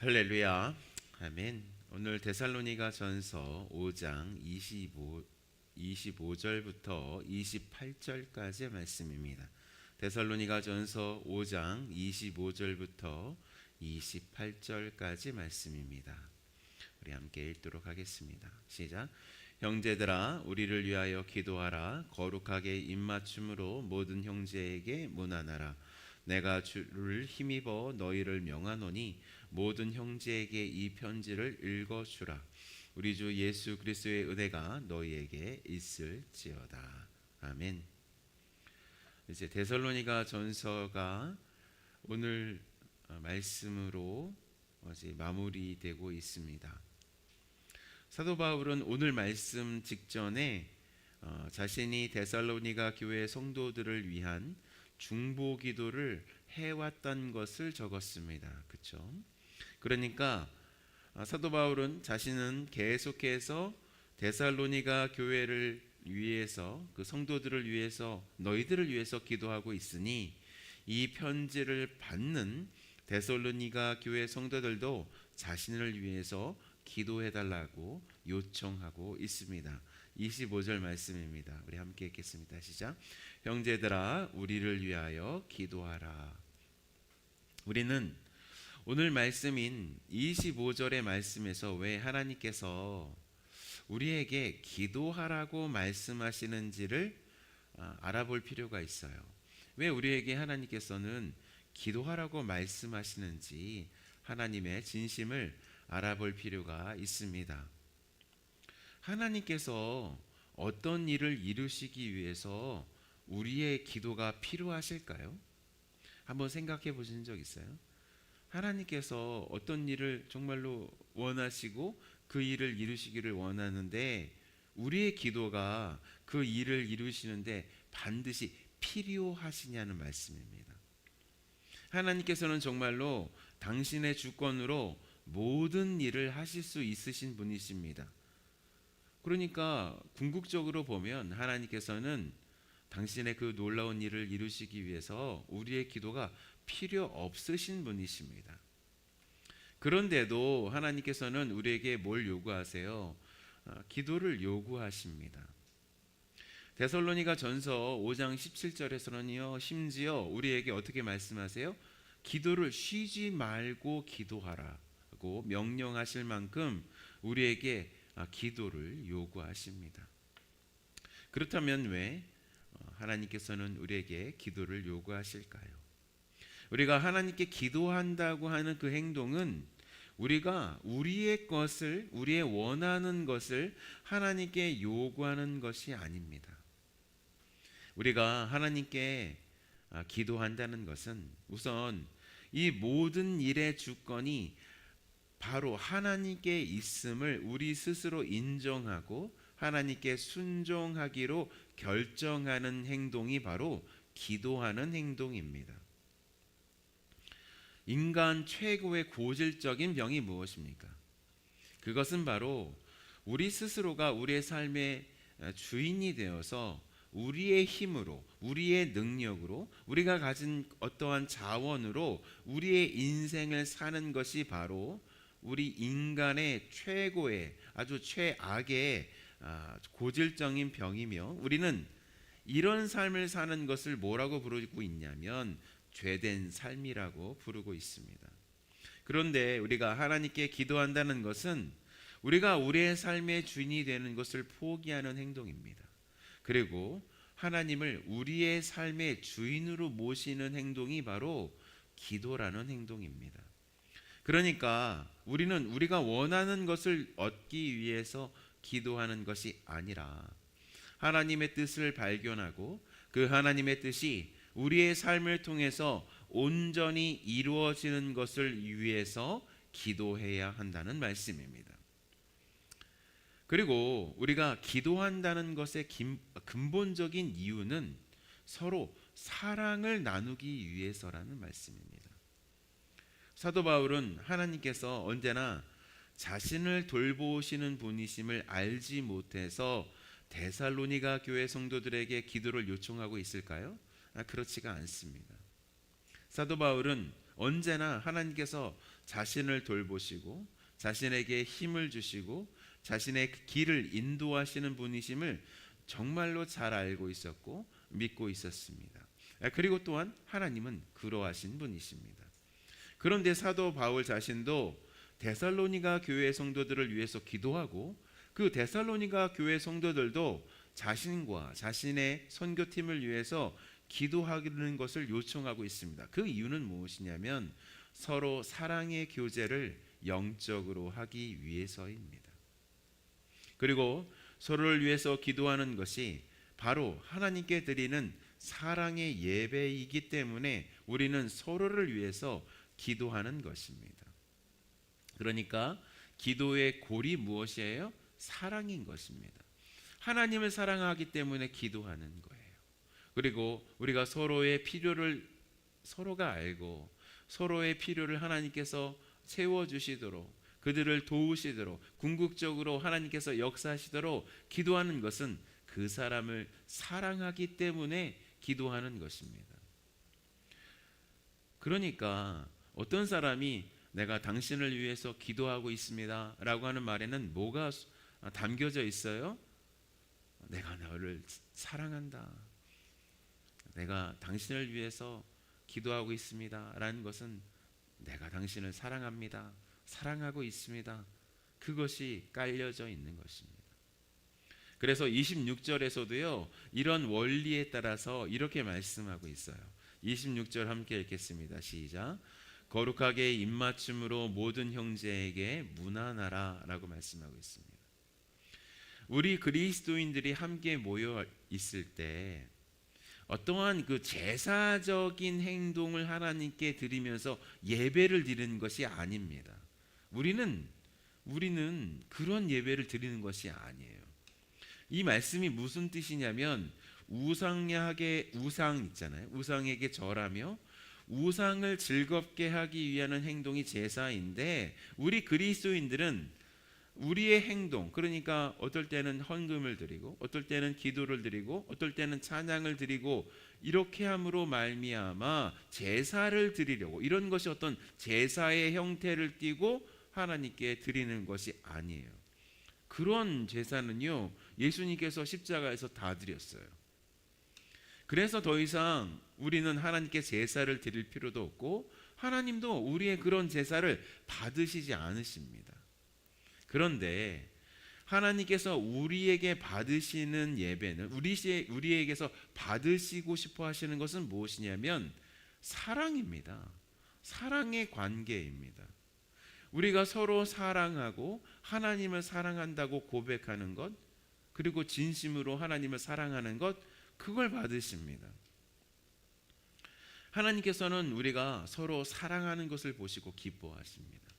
할렐루야. 아멘. 오늘 데살로니가 전서 5장 25절부터 28절까지의 말씀입니다. 데살로니가 전서 5장 25절부터 28절까지 말씀입니다. 우리 함께 읽도록 하겠습니다. 시작. 형제들아, 우리를 위하여 기도하라. 거룩하게 입맞춤으로 모든 형제에게 문안하라. 내가 주를 힘입어 너희를 명하노니 모든 형제에게 이 편지를 읽어주라. 우리 주 예수 그리스도의 은혜가 너희에게 있을지어다. 아멘. 이제 데살로니가 전서가 오늘 말씀으로 이제 마무리되고 있습니다. 사도 바울은 오늘 말씀 직전에 자신이 데살로니가 교회 성도들을 위한 중보 기도를 해왔던 것을 적었습니다. 그렇죠? 그러니까 사도 바울은 자신은 계속해서 데살로니가 교회를 위해서, 그 성도들을 위해서, 너희들을 위해서 기도하고 있으니 이 편지를 받는 데살로니가 교회 성도들도 자신을 위해서 기도해달라고 요청하고 있습니다. 25절 말씀입니다. 우리 함께 읽겠습니다. 시작. 형제들아, 우리를 위하여 기도하라. 우리는 오늘 말씀인 25절의 말씀에서 왜 하나님께서 우리에게 기도하라고 말씀하시는지를 알아볼 필요가 있어요. 왜 우리에게 하나님께서는 기도하라고 말씀하시는지 하나님의 진심을 알아볼 필요가 있습니다. 하나님께서 어떤 일을 이루시기 위해서 우리의 기도가 필요하실까요? 한번 생각해 보신 적 있어요? 하나님께서 어떤 일을 정말로 원하시고 그 일을 이루시기를 원하는데 우리의 기도가 그 일을 이루시는데 반드시 필요하시냐는 말씀입니다. 하나님께서는 정말로 당신의 주권으로 모든 일을 하실 수 있으신 분이십니다. 그러니까 궁극적으로 보면 하나님께서는 당신의 그 놀라운 일을 이루시기 위해서 우리의 기도가 필요 없으신 분이십니다. 그런데도 하나님께서는 우리에게 뭘 요구하세요? 기도를 요구하십니다. 데살로니가 전서 5장 17절에서는요, 심지어 우리에게 어떻게 말씀하세요? 기도를 쉬지 말고 기도하라고 명령하실 만큼 우리에게 기도를 요구하십니다. 그렇다면 왜 하나님께서는 우리에게 기도를 요구하실까요? 우리가 하나님께 기도한다고 하는 그 행동은 우리가 우리의 것을, 우리의 원하는 것을 하나님께 요구하는 것이 아닙니다. 우리가 하나님께 기도한다는 것은 우선 이 모든 일의 주권이 바로 하나님께 있음을 우리 스스로 인정하고 하나님께 순종하기로 결정하는 행동이 바로 기도하는 행동입니다. 인간 최고의 고질적인 병이 무엇입니까? 그것은 바로 우리 스스로가 우리의 삶의 주인이 되어서 우리의 힘으로, 우리의 능력으로, 우리가 가진 어떠한 자원으로 우리의 인생을 사는 것이 바로 우리 인간의 최고의, 아주 최악의 고질적인 병이며, 우리는 이런 삶을 사는 것을 뭐라고 부르고 있냐면 죄된 삶이라고 부르고 있습니다. 그런데 우리가 하나님께 기도한다는 것은 우리가 우리의 삶의 주인이 되는 것을 포기하는 행동입니다. 그리고 하나님을 우리의 삶의 주인으로 모시는 행동이 바로 기도라는 행동입니다. 그러니까 우리는 우리가 원하는 것을 얻기 위해서 기도하는 것이 아니라 하나님의 뜻을 발견하고 그 하나님의 뜻이 우리의 삶을 통해서 온전히 이루어지는 것을 위해서 기도해야 한다는 말씀입니다. 그리고 우리가 기도한다는 것의 근본적인 이유는 서로 사랑을 나누기 위해서라는 말씀입니다. 사도 바울은 하나님께서 언제나 자신을 돌보시는 분이심을 알지 못해서 데살로니가 교회 성도들에게 기도를 요청하고 있을까요? 그렇지가 않습니다. 사도 바울은 언제나 하나님께서 자신을 돌보시고 자신에게 힘을 주시고 자신의 길을 인도하시는 분이심을 정말로 잘 알고 있었고 믿고 있었습니다. 그리고 또한 하나님은 그러하신 분이십니다. 그런데 사도 바울 자신도 데살로니가 교회 성도들을 위해서 기도하고 그 데살로니가 교회 성도들도 자신과 자신의 선교팀을 위해서 기도하는 것을 요청하고 있습니다. 그 이유는 무엇이냐면 서로 사랑의 교제를 영적으로 하기 위해서입니다. 그리고 서로를 위해서 기도하는 것이 바로 하나님께 드리는 사랑의 예배이기 때문에 우리는 서로를 위해서 기도하는 것입니다. 그러니까 기도의 골이 무엇이에요? 사랑인 것입니다. 하나님을 사랑하기 때문에 기도하는 거예요. 그리고 우리가 서로의 필요를 서로가 알고 서로의 필요를 하나님께서 채워주시도록 그들을 도우시도록 궁극적으로 하나님께서 역사하시도록 기도하는 것은 그 사람을 사랑하기 때문에 기도하는 것입니다. 그러니까 어떤 사람이 내가 당신을 위해서 기도하고 있습니다 라고 하는 말에는 뭐가 담겨져 있어요? 내가 너를 사랑한다, 내가 당신을 위해서 기도하고 있습니다 라는 것은 내가 당신을 사랑합니다, 사랑하고 있습니다, 그것이 깔려져 있는 것입니다. 그래서 26절에서도요 이런 원리에 따라서 이렇게 말씀하고 있어요. 26절 함께 읽겠습니다. 시작. 거룩하게 입맞춤으로 모든 형제에게 문안하라 라고 말씀하고 있습니다. 우리 그리스도인들이 함께 모여 있을 때 어떠한 그 제사적인 행동을 하나님께 드리면서 예배를 드리는 것이 아닙니다. 우리는 그런 예배를 드리는 것이 아니에요. 이 말씀이 무슨 뜻이냐면 우상 있잖아요. 우상에게 절하며 우상을 즐겁게 하기 위한 행동이 제사인데 우리 그리스도인들은 우리의 행동, 그러니까 어떨 때는 헌금을 드리고 어떨 때는 기도를 드리고 어떨 때는 찬양을 드리고 이렇게 함으로 말미암아 제사를 드리려고, 이런 것이 어떤 제사의 형태를 띠고 하나님께 드리는 것이 아니에요. 그런 제사는요 예수님께서 십자가에서 다 드렸어요. 그래서 더 이상 우리는 하나님께 제사를 드릴 필요도 없고 하나님도 우리의 그런 제사를 받으시지 않으십니다. 그런데 하나님께서 우리에게 받으시는 예배는 우리에게서 받으시고 싶어 하시는 것은 무엇이냐면 사랑입니다. 사랑의 관계입니다. 우리가 서로 사랑하고 하나님을 사랑한다고 고백하는 것, 그리고 진심으로 하나님을 사랑하는 것, 그걸 받으십니다. 하나님께서는 우리가 서로 사랑하는 것을 보시고 기뻐하십니다.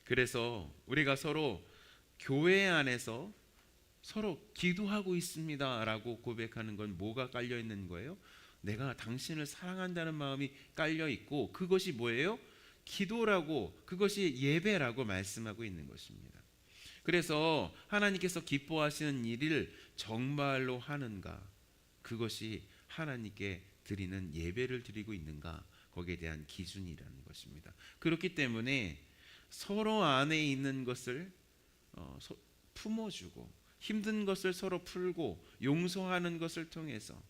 그래서 우리가 서로 교회 안에서 서로 기도하고 있습니다 라고 고백하는 건 뭐가 깔려 있는 거예요? 내가 당신을 사랑한다는 마음이 깔려 있고 그것이 뭐예요? 기도라고, 그것이 예배라고 말씀하고 있는 것입니다. 그래서 하나님께서 기뻐하시는 일을 정말로 하는가, 그것이 하나님께 드리는 예배를 드리고 있는가, 거기에 대한 기준이라는 것입니다. 그렇기 때문에 서로 안에 있는 것을 품어주고 힘든 것을 서로 풀고 용서하는 것을 통해서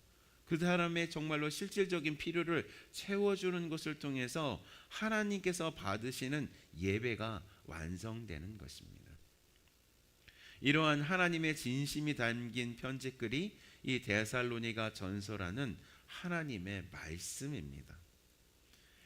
그 사람의 정말로 실질적인 필요를 채워주는 것을 통해서 하나님께서 받으시는 예배가 완성되는 것입니다. 이러한 하나님의 진심이 담긴 편지글이 이 데살로니가 전서라는 하나님의 말씀입니다.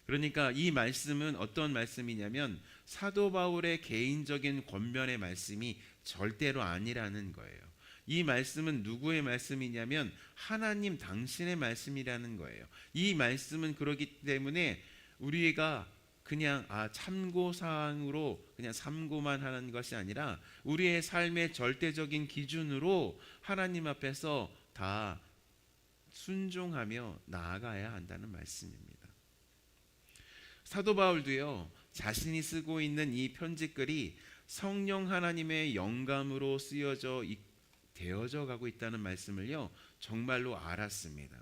그러니까 이 말씀은 어떤 말씀이냐면 사도 바울의 개인적인 권면의 말씀이 절대로 아니라는 거예요. 이 말씀은 누구의 말씀이냐면 하나님 당신의 말씀이라는 거예요. 이 말씀은 그렇기 때문에 우리가 그냥 참고사항으로 그냥 참고만 하는 것이 아니라 우리의 삶의 절대적인 기준으로 하나님 앞에서 다 순종하며 나아가야 한다는 말씀입니다. 사도 바울도요 자신이 쓰고 있는 이 편지글이 성령 하나님의 영감으로 되어져 가고 있다는 말씀을요 정말로 알았습니다.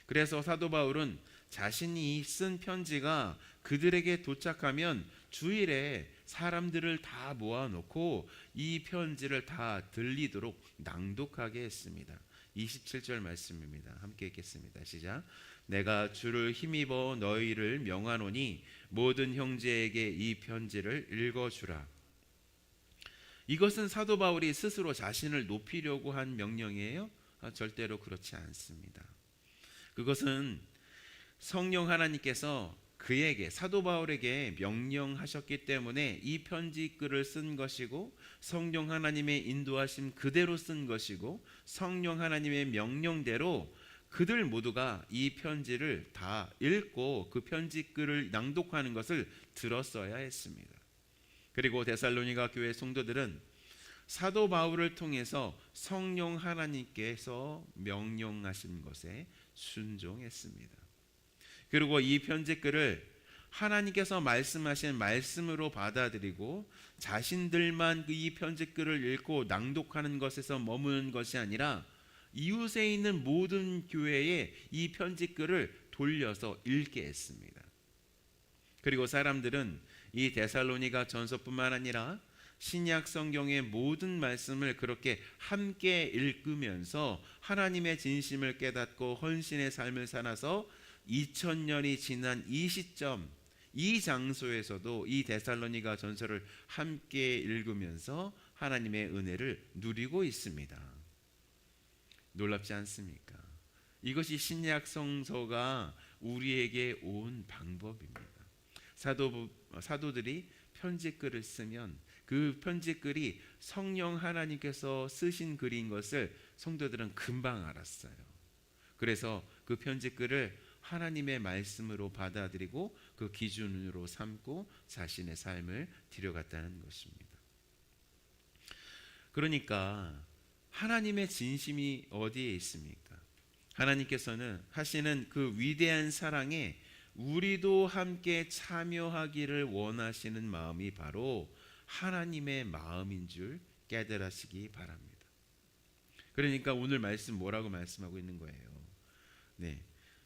그래서 사도 바울은 자신이 쓴 편지가 그들에게 도착하면 주일에 사람들을 다 모아놓고 이 편지를 다 들리도록 낭독하게 했습니다. 27절 말씀입니다. 함께 읽겠습니다. 시작. 내가 주를 힘입어 너희를 명하노니 모든 형제에게 이 편지를 읽어주라. 이것은 사도 바울이 스스로 자신을 높이려고 한 명령이에요? 절대로 그렇지 않습니다. 그것은 성령 하나님께서 그에게, 사도 바울에게 명령하셨기 때문에 이 편지 글을 쓴 것이고, 성령 하나님의 인도하심 그대로 쓴 것이고, 성령 하나님의 명령대로 그들 모두가 이 편지를 다 읽고 그 편지 글을 낭독하는 것을 들었어야 했습니다. 그리고 데살로니가 교회 성도들은 사도 바울을 통해서 성령 하나님께서 명령하신 것에 순종했습니다. 그리고 이 편지글을 하나님께서 말씀하신 말씀으로 받아들이고 자신들만 이 편지글을 읽고 낭독하는 것에서 머무는 것이 아니라 이웃에 있는 모든 교회에 이 편지글을 돌려서 읽게 했습니다. 그리고 사람들은 이 데살로니가 전서뿐만 아니라 신약 성경의 모든 말씀을 그렇게 함께 읽으면서 하나님의 진심을 깨닫고 헌신의 삶을 살아서 2000년이 지난 이 시점, 이 장소에서도 이 데살로니가 전서를 함께 읽으면서 하나님의 은혜를 누리고 있습니다. 놀랍지 않습니까? 이것이 신약 성서가 우리에게 온 방법입니다. 사도들이 편지글을 쓰면 그 편지글이 성령 하나님께서 쓰신 글인 것을 성도들은 금방 알았어요. 그래서 그 편지글을 하나님의 말씀으로 받아들이고 그 기준으로 삼고 자신의 삶을 들여갔다는 것입니다. 그러니까 하나님의 진심이 어디에 있습니까? 하나님께서는 하시는 그 위대한 사랑에 우리도 함께 참여하기를 원하시는 마음이 바로 하나님의 마음인 줄 깨달으시기 바랍니다. 그러니까 오늘 말씀 뭐라고 말씀하고 있는 거예요? 네,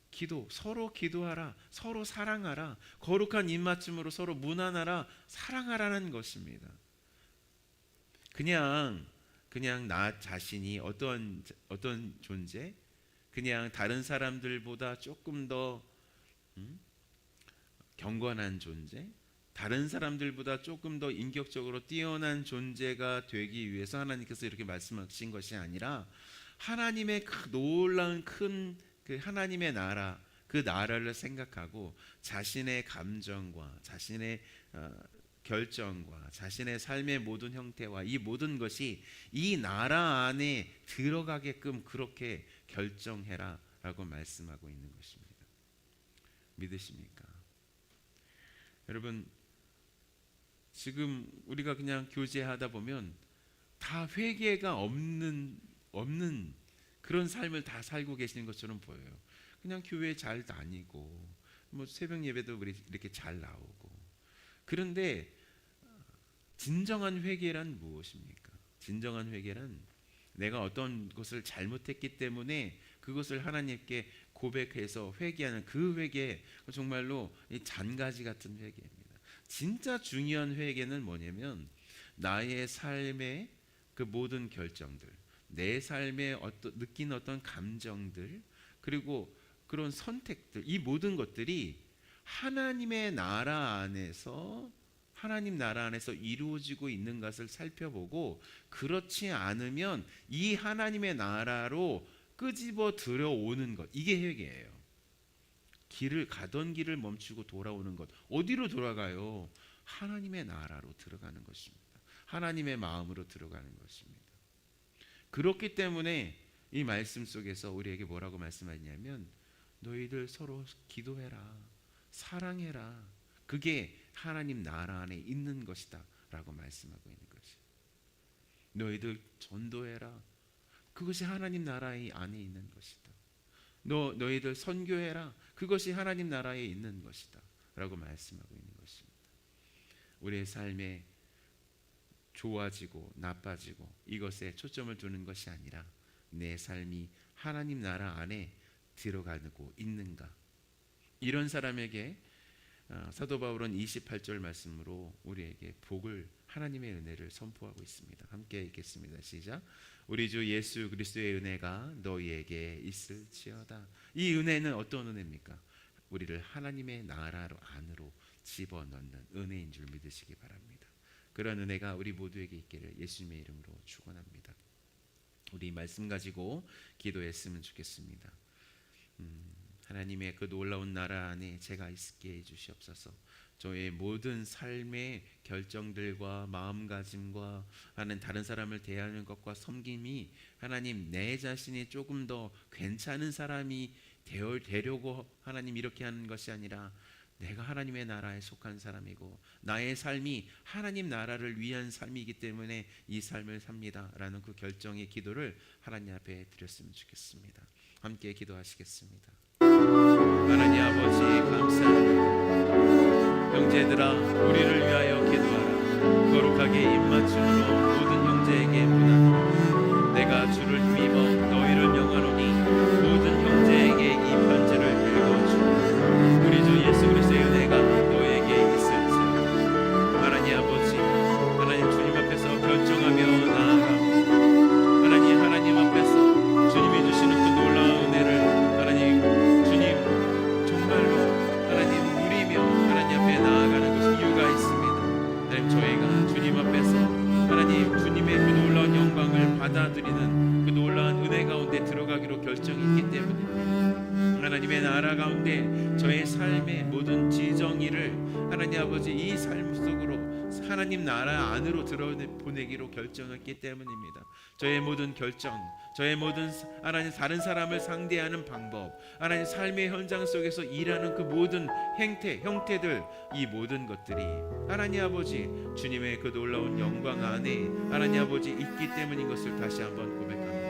기도, 서로 기도하라, 서로 사랑하라, 거룩한 입맞춤으로 서로 문안하라, 사랑하라는 것입니다. 그냥 나 자신이 어떤 존재, 그냥 다른 사람들보다 조금 더 경건한 존재, 다른 사람들보다 조금 더 인격적으로 뛰어난 존재가 되기 위해서 하나님께서 이렇게 말씀하신 것이 아니라 하나님의 놀라운 큰 그 하나님의 나라, 그 나라를 생각하고 자신의 감정과 자신의 결정과 자신의 삶의 모든 형태와 이 모든 것이 이 나라 안에 들어가게끔 그렇게 결정해라 라고 말씀하고 있는 것입니다. 믿으십니까? 여러분, 지금 우리가 그냥 교제하다 보면 다 회개가 없는 그런 삶을 다 살고 계시는 것처럼 보여요. 그냥 교회 잘 다니고 뭐 새벽 예배도 이렇게 잘 나오고. 그런데 진정한 회개란 무엇입니까? 진정한 회개란 내가 어떤 것을 잘못했기 때문에 그것을 하나님께 고백해서 회개하는 그 회개, 정말로 이 잔가지 같은 회개입니다. 진짜 중요한 회개는 뭐냐면 나의 삶의 그 모든 결정들, 내 삶에 느낀 어떤 감정들, 그리고 그런 선택들, 이 모든 것들이 하나님의 나라 안에서 이루어지고 있는 것을 살펴보고, 그렇지 않으면 이 하나님의 나라로 끄집어 들어오는 것, 이게 회개예요. 가던 길을 멈추고 돌아오는 것. 어디로 돌아가요? 하나님의 나라로 들어가는 것입니다. 하나님의 마음으로 들어가는 것입니다. 그렇기 때문에 이 말씀 속에서 우리에게 뭐라고 말씀하냐면 너희들 서로 기도해라, 사랑해라, 그게 하나님 나라 안에 있는 것이다 라고 말씀하고 있는 것이. 너희들 전도해라, 그것이 하나님 나라 안에 있는 것이다. 너희들 선교해라, 그것이 하나님 나라에 있는 것이다 라고 말씀하고 있는 것입니다. 우리의 삶에 좋아지고 나빠지고 이것에 초점을 두는 것이 아니라 내 삶이 하나님 나라 안에 들어가고 있는가. 이런 사람에게 사도 바울은 28절 말씀으로 우리에게 복을, 하나님의 은혜를 선포하고 있습니다. 함께 읽겠습니다. 시작. 우리 주 예수 그리스도의 은혜가 너희에게 있을지어다. 이 은혜는 어떤 은혜입니까? 우리를 하나님의 나라로 안으로 집어넣는 은혜인 줄 믿으시기 바랍니다. 그런 은혜가 우리 모두에게 있기를 예수님의 이름으로 축원합니다. 우리 말씀 가지고 기도했으면 좋겠습니다. 하나님의 그 놀라운 나라 안에 제가 있게 해주시옵소서. 저의 모든 삶의 결정들과 마음가짐과 하는 다른 사람을 대하는 것과 섬김이 하나님 내 자신이 조금 더 괜찮은 사람이 되려고 하나님 이렇게 하는 것이 아니라 내가 하나님의 나라에 속한 사람이고 나의 삶이 하나님 나라를 위한 삶이기 때문에 이 삶을 삽니다 라는 그 결정의 기도를 하나님 앞에 드렸으면 좋겠습니다. 함께 기도하시겠습니다. 하나님 아버지 감사합니다. 형제들아 우리를 위하여 기도하라. 거룩하게 입맞춤으로 모든 형제에게 문하라. 내가 주를 힘입어 너희를 명하노니 모든 형제에게 이 편지를 읽어주라. 우리 주 예수 그리스도의 은혜가 너에게 있을지어다. 하나님 아버지, 하나님 주님 앞에서 결정하며 나아갑니다. 하나님 앞에서 주님이 주시는 그 놀라운 은혜를 하나님 주님 정말로 하나님 누리며 하나님 앞에 나아가는 것이 이유가 있습니다. 하나님 저희가 주님 앞에서 하나님 주님의 그 놀라운 영광을 받아들이는 그 놀라운 은혜 가운데 들어가기로 결정했기 때문에 하나님의 나라 가운데 저의 삶의 모든 지정의를 하나님 아버지 이 삶 속으로 하나님 나라 안으로 들어보내기로 결정했기 때문입니다. 저의 모든 결정, 저의 모든 하나님 다른 사람을 상대하는 방법, 하나님 삶의 현장 속에서 일하는 그 모든 형태들, 이 모든 것들이 하나님 아버지 주님의 그 놀라운 영광 안에 하나님 아버지 있기 때문인 것을 다시 한번 고백합니다.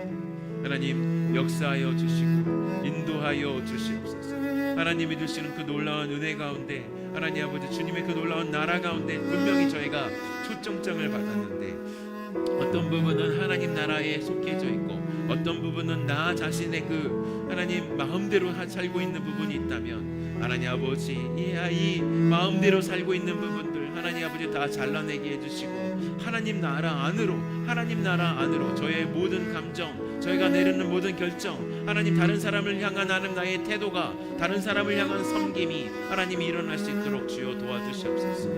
하나님 역사하여 주시고 인도하여 주시옵소서. 하나님이 주시는 그 놀라운 은혜 가운데 하나님 아버지 주님의 그 놀라운 나라 가운데 분명히 저희가 초청장을 받았는데 어떤 부분은 하나님 나라에 속해져 있고 어떤 부분은 나 자신의 그 하나님 마음대로 살고 있는 부분이 있다면 하나님 아버지 이 마음대로 살고 있는 부분들 하나님 아버지 다 잘라내게 해주시고 하나님 나라 안으로 저의 모든 감정, 저희가 내리는 모든 결정, 하나님 다른 사람을 향한 하나님 나의 태도가 다른 사람을 향한 섬김이 하나님이 일어날 수 있도록 주여 도와주시옵소서.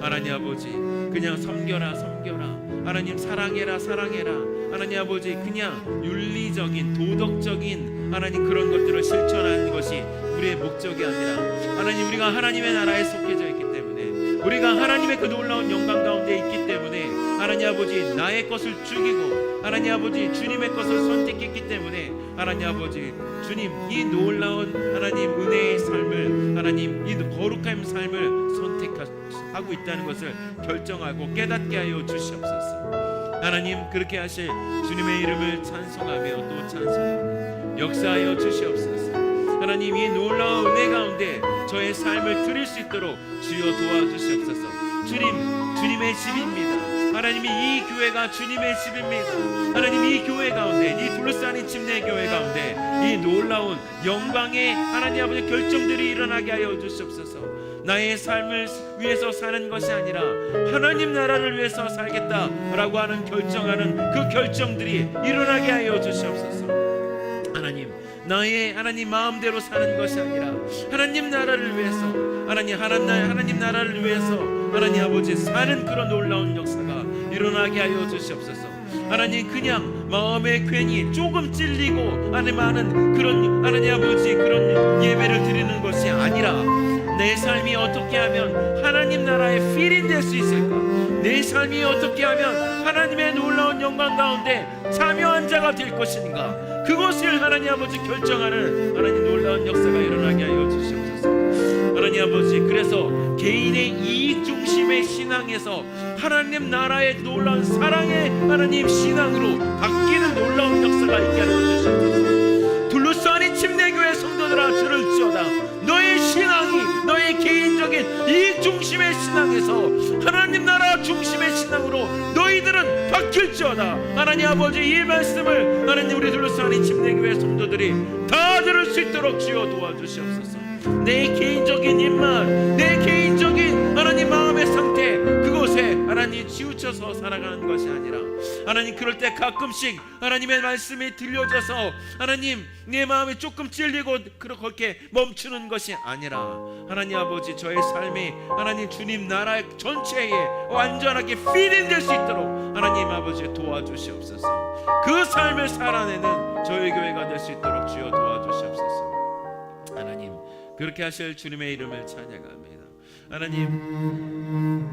하나님 아버지 그냥 섬겨라 하나님 사랑해라 하나님 아버지 그냥 윤리적인 도덕적인 하나님 그런 것들을 실천하는 것이 우리의 목적이 아니라 하나님 우리가 하나님의 나라에 속해져 있기 때문에 우리가 하나님의 그 놀라운 영광 가운데 있기 때문에 하나님 아버지 나의 것을 죽이고 하나님 아버지 주님의 것을 선택했기 때문에 하나님 아버지 주님 이 놀라운 하나님 은혜의 삶을 하나님 이 거룩한 삶을 선택하고 있다는 것을 결정하고 깨닫게 하여 주시옵소서. 하나님 그렇게 하실 주님의 이름을 찬송하며 또 찬송하며 역사하여 주시옵소서. 하나님 이 놀라운 은혜 가운데 저의 삶을 드릴 수 있도록 주여 도와주시옵소서. 주님의 집입니다. 하나님이 이 교회가 주님의 집입니다. 하나님 이 교회 가운데 이 둘러싸인 침례교회 가운데 이 놀라운 영광의 하나님 아버지 결정들이 일어나게 하여 주시옵소서. 나의 삶을 위해서 사는 것이 아니라 하나님 나라를 위해서 살겠다라고 하는 결정하는 그 결정들이 일어나게 하여 주시옵소서. 하나님 나의 하나님 마음대로 사는 것이 아니라 하나님 나라를 위해서 하나님 나라를 위해서 하나님 아버지 사는 그런 놀라운 역사가 일어나게 하여 주시옵소서. 하나님 그냥 마음에 괜히 조금 찔리고 하는 그런 하나님 아버지 그런 예배를 드리는 것이 아니라 내 삶이 어떻게 하면 하나님 나라의 필인 될 수 있을까? 내 삶이 어떻게 하면 하나님의 놀라운 영광 가운데 참여한 자가 될 것인가? 그것을 하나님 아버지 결정하는 하나님 놀라운 역사가 일어나게 하여 주시옵소서. 하나님 아버지 그래서 개인의 이익 중심의 신앙에서 하나님 나라의 놀라운 사랑의 하나님 신앙으로 바뀌는 놀라운 역사가 있게 하여 주시옵소서. 둘러싸인 침례교회 성도들아 들을지어다. 너의 신앙이 너의 개인적인 이익 중심의 신앙에서 하나님 나라 중심의 신앙으로 너희들은 바뀔지어다. 하나님 아버지 이 말씀을 하나님 우리 둘러싸인 침례교회 성도들이 다 들을 수 있도록 주여 도와주시옵소서. 내 개인적인 입맛, 내 개인적인 하나님 마음의 상태, 그곳에 하나님 치우쳐서 살아가는 것이 아니라 하나님 그럴 때 가끔씩 하나님의 말씀이 들려져서 하나님 내 마음이 조금 찔리고 그렇게 멈추는 것이 아니라 하나님 아버지 저의 삶이 하나님 주님 나라 전체에 완전하게 피딩될 수 있도록 하나님 아버지 도와주시옵소서. 그 삶을 살아내는 저희 교회가 될 수 있도록 주여 도와주시옵소서. 하나님 그렇게 하실 주님의 이름을 찬양합니다. 하나님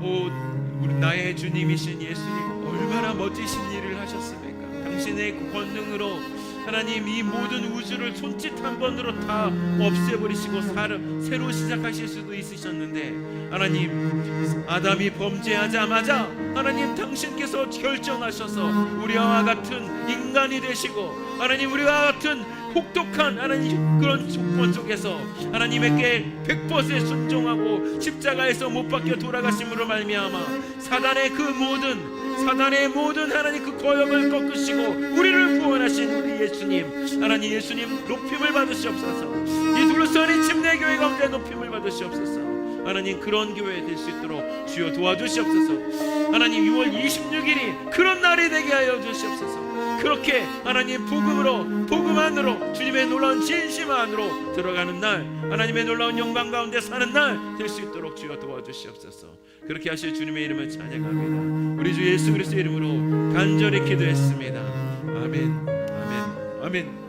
우리 나의 주님이신 예수님 얼마나 멋지신 일을 하셨습니까? 당신의 권능으로 하나님 이 모든 우주를 손짓 한 번으로 다 없애버리시고 새로 시작하실 수도 있으셨는데 하나님 아담이 범죄하자마자 하나님 당신께서 결정하셔서 우리와 같은 인간이 되시고 하나님 우리와 같은 혹독한 하나님 그런 조건 속에서 하나님에게 100% 순종하고 십자가에서 못 박혀 돌아가심으로 말미암아 사단의 모든 하나님 그 거역을 꺾으시고 우리를 구원하신 우리 예수님, 하나님 예수님 높임을 받으시옵소서. 이 둘러싸인 침례교회 가운데 높임을 받으시옵소서. 하나님 그런 교회 될 수 있도록 주여 도와주시옵소서. 하나님 6월 26일이 그런 날이 되게 하여 주시옵소서. 그렇게 하나님 복음 안으로 주님의 놀라운 진심 안으로 들어가는 날, 하나님의 놀라운 영광 가운데 사는 날 될 수 있도록 주여 도와주시옵소서. 그렇게 하실 주님의 이름을 찬양합니다. 우리 주 예수 그리스도의 이름으로 간절히 기도했습니다. 아멘, 아멘, 아멘.